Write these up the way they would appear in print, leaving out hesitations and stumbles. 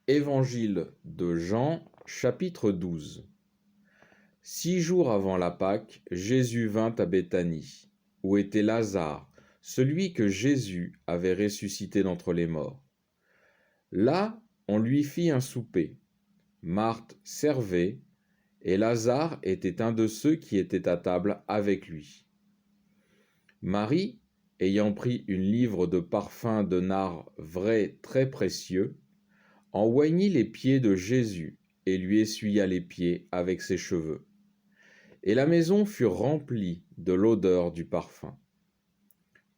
Évangile de Jean, chapitre 12. 6 jours avant la Pâque, Jésus vint à Béthanie, où était Lazare, celui que Jésus avait ressuscité d'entre les morts. Là, on lui fit un souper. Marthe servait, et Lazare était un de ceux qui étaient à table avec lui. Marie, ayant pris une livre de parfum de nard vrai très précieux, en oignit les pieds de Jésus et lui essuya les pieds avec ses cheveux. Et la maison fut remplie de l'odeur du parfum.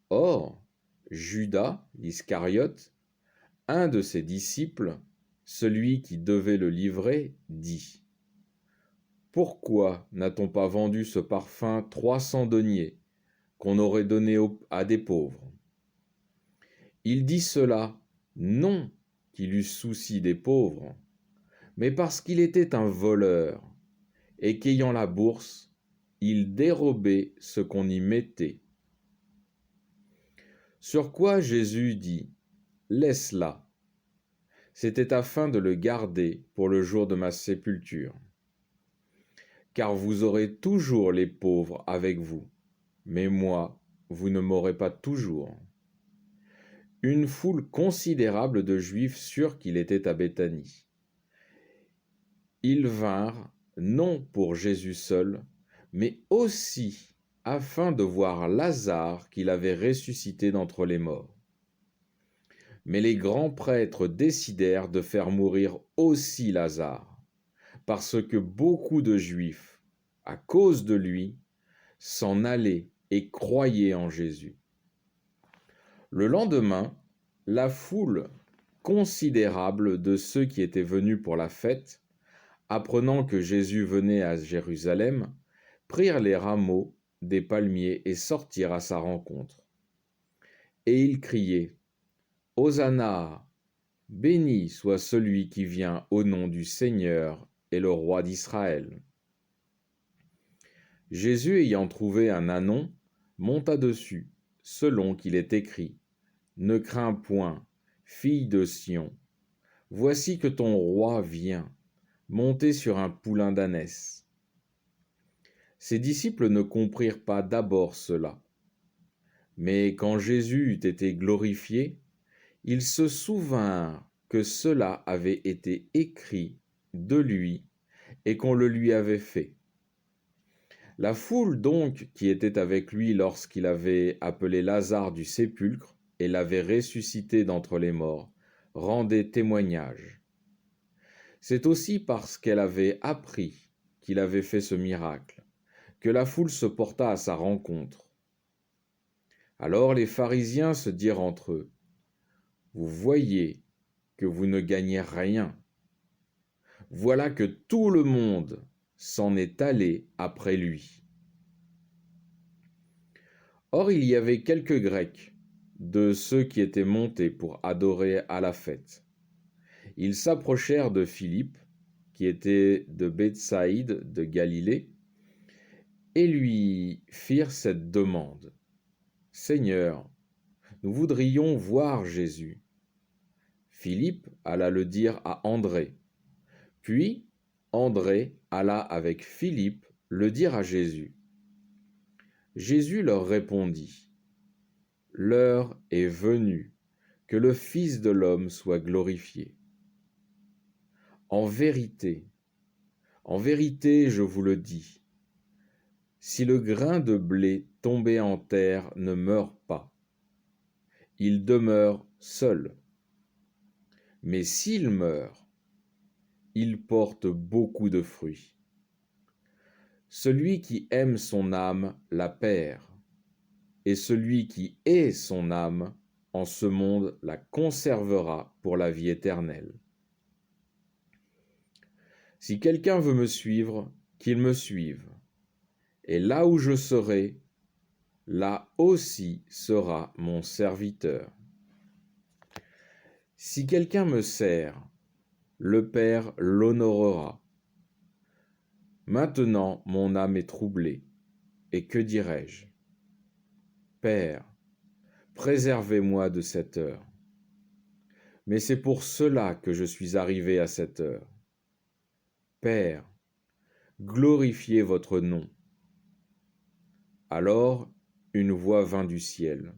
Or, Judas l'Iscariote, un de ses disciples, celui qui devait le livrer, dit : « Pourquoi n'a-t-on pas vendu ce parfum 300 deniers, qu'on aurait donné à des pauvres ? » Il dit cela, non qu'il eût souci des pauvres, mais parce qu'il était un voleur, et qu'ayant la bourse, il dérobait ce qu'on y mettait. Sur quoi Jésus dit : « Laisse-la. C'était afin de le garder pour le jour de ma sépulture. Car vous aurez toujours les pauvres avec vous, mais moi, vous ne m'aurez pas toujours. » Une foule considérable de Juifs surent qu'il était à Béthanie. Ils vinrent, non pour Jésus seul, mais aussi afin de voir Lazare qu'il avait ressuscité d'entre les morts. Mais les grands prêtres décidèrent de faire mourir aussi Lazare, parce que beaucoup de Juifs, à cause de lui, s'en allaient et croyaient en Jésus. Le lendemain, la foule considérable de ceux qui étaient venus pour la fête, apprenant que Jésus venait à Jérusalem, prirent les rameaux des palmiers et sortirent à sa rencontre. Et ils criaient : « Hosanna ! Béni soit celui qui vient au nom du Seigneur et le roi d'Israël. » Jésus, ayant trouvé un ânon, monta dessus, selon qu'il est écrit : « Ne crains point, fille de Sion, voici que ton roi vient, monté sur un poulain d'ânesse. » Ses disciples ne comprirent pas d'abord cela. Mais quand Jésus eut été glorifié, ils se souvinrent que cela avait été écrit de lui et qu'on le lui avait fait. La foule donc qui était avec lui lorsqu'il avait appelé Lazare du sépulcre et l'avait ressuscité d'entre les morts, rendait témoignage. C'est aussi parce qu'elle avait appris qu'il avait fait ce miracle que la foule se porta à sa rencontre. Alors les pharisiens se dirent entre eux : « Vous voyez que vous ne gagnez rien. Voilà que tout le monde s'en est allé après lui. » Or il y avait quelques Grecs, de ceux qui étaient montés pour adorer à la fête. Ils s'approchèrent de Philippe, qui était de Bethsaïde de Galilée, et lui firent cette demande : « Seigneur, nous voudrions voir Jésus. » Philippe alla le dire à André. Puis André alla avec Philippe le dire à Jésus. Jésus leur répondit : « L'heure est venue que le Fils de l'homme soit glorifié. En vérité, je vous le dis, si le grain de blé tombé en terre ne meurt pas, il demeure seul. Mais s'il meurt, il porte beaucoup de fruits. Celui qui aime son âme la perd, et celui qui hait son âme en ce monde la conservera pour la vie éternelle. Si quelqu'un veut me suivre, qu'il me suive. Et là où je serai, là aussi sera mon serviteur. Si quelqu'un me sert, le Père l'honorera. Maintenant mon âme est troublée, et que dirai-je ? Père, préservez-moi de cette heure. mais c'est pour cela que je suis arrivé à cette heure. Père, glorifiez votre nom. » Alors une voix vint du ciel.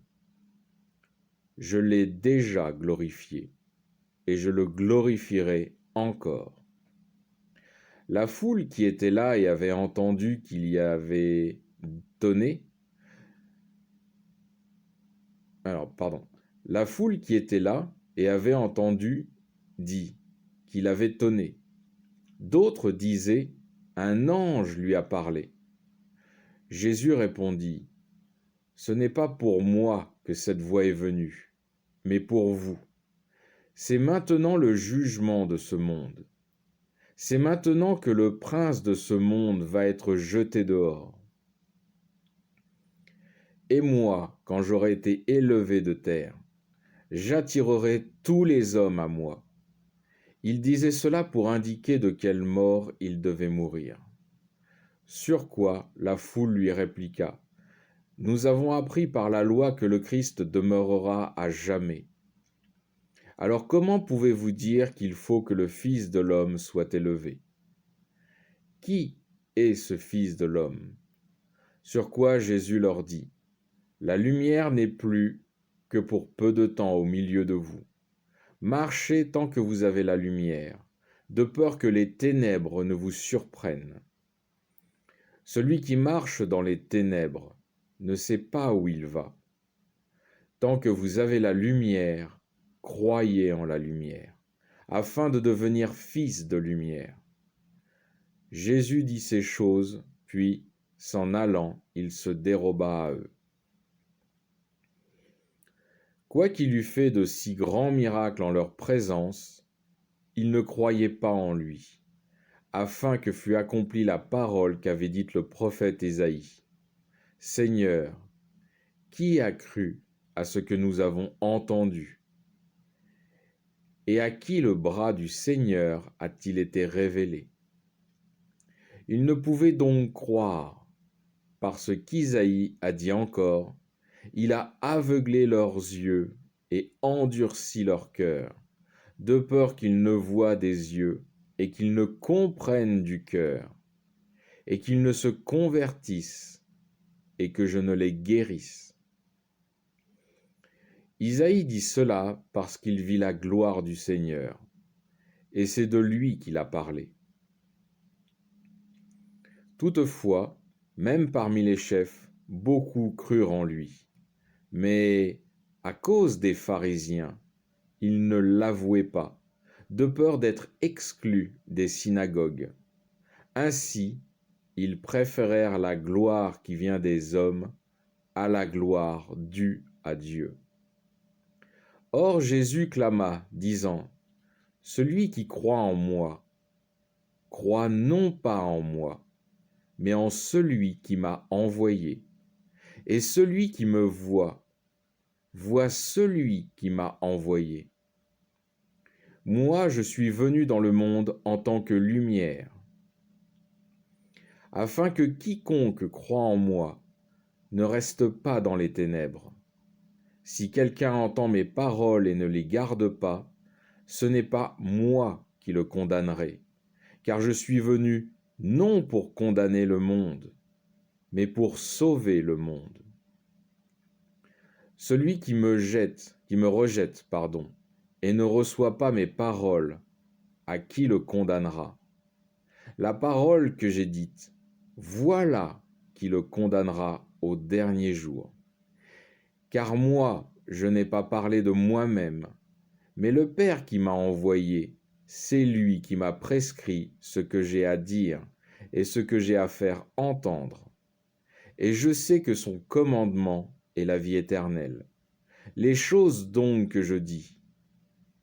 « Je l'ai déjà glorifié, et je le glorifierai encore. » La foule qui était là et avait entendu qu'il y avait tonné, la foule qui était là et avait entendu dit qu'il avait tonné. D'autres disaient, un ange lui a parlé. Jésus répondit, ce n'est pas pour moi que cette voix est venue, mais pour vous. C'est maintenant le jugement de ce monde. C'est maintenant que le prince de ce monde va être jeté dehors. Et moi, quand j'aurai été élevé de terre, j'attirerai tous les hommes à moi. Il disait cela pour indiquer de quelle mort il devait mourir. Sur quoi la foule lui répliqua, « Nous avons appris par la loi que le Christ demeurera à jamais. Alors comment pouvez-vous dire qu'il faut que le Fils de l'homme soit élevé? Qui est ce Fils de l'homme » Sur quoi Jésus leur dit, « La lumière n'est plus que pour peu de temps au milieu de vous. Marchez tant que vous avez la lumière, de peur que les ténèbres ne vous surprennent. Celui qui marche dans les ténèbres ne sait pas où il va. Tant que vous avez la lumière, croyez en la lumière, afin de devenir fils de lumière. » Jésus dit ces choses, puis, s'en allant, il se déroba à eux. Quoiqu'il eût fait de si grands miracles en leur présence, ils ne croyaient pas en lui, afin que fût accomplie la parole qu'avait dite le prophète Ésaïe. « Seigneur, qui a cru à ce que nous avons entendu? Et à qui le bras du Seigneur a-t-il été révélé ?» Ils ne pouvaient donc croire, parce qu'Isaïe a dit encore, « Il a aveuglé leurs yeux et endurci leur cœur, de peur qu'ils ne voient des yeux et qu'ils ne comprennent du cœur, et qu'ils ne se convertissent et que je ne les guérisse. » Isaïe dit cela parce qu'il vit la gloire du Seigneur, et c'est de lui qu'il a parlé. Toutefois, même parmi les chefs, beaucoup crurent en lui. Mais à cause des pharisiens, ils ne l'avouaient pas, de peur d'être exclus des synagogues. Ainsi, ils préférèrent la gloire qui vient des hommes à la gloire due à Dieu. Or Jésus clama, disant, « Celui qui croit en moi, croit non pas en moi, mais en celui qui m'a envoyé. Et celui qui me voit, voit celui qui m'a envoyé. Moi, je suis venu dans le monde en tant que lumière, afin que quiconque croit en moi ne reste pas dans les ténèbres. Si quelqu'un entend mes paroles et ne les garde pas, ce n'est pas moi qui le condamnerai, car je suis venu non pour condamner le monde, mais pour sauver le monde. Celui qui me rejette, et ne reçoit pas mes paroles, à qui le condamnera? La parole que j'ai dite, voilà qui le condamnera au dernier jour. Car moi, je n'ai pas parlé de moi-même, mais le Père qui m'a envoyé, c'est lui qui m'a prescrit ce que j'ai à dire et ce que j'ai à faire entendre. Et je sais que son commandement est la vie éternelle. Les choses donc que je dis,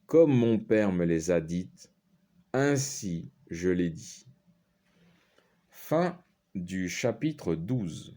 comme mon Père me les a dites, ainsi je les dis. Fin du chapitre 12.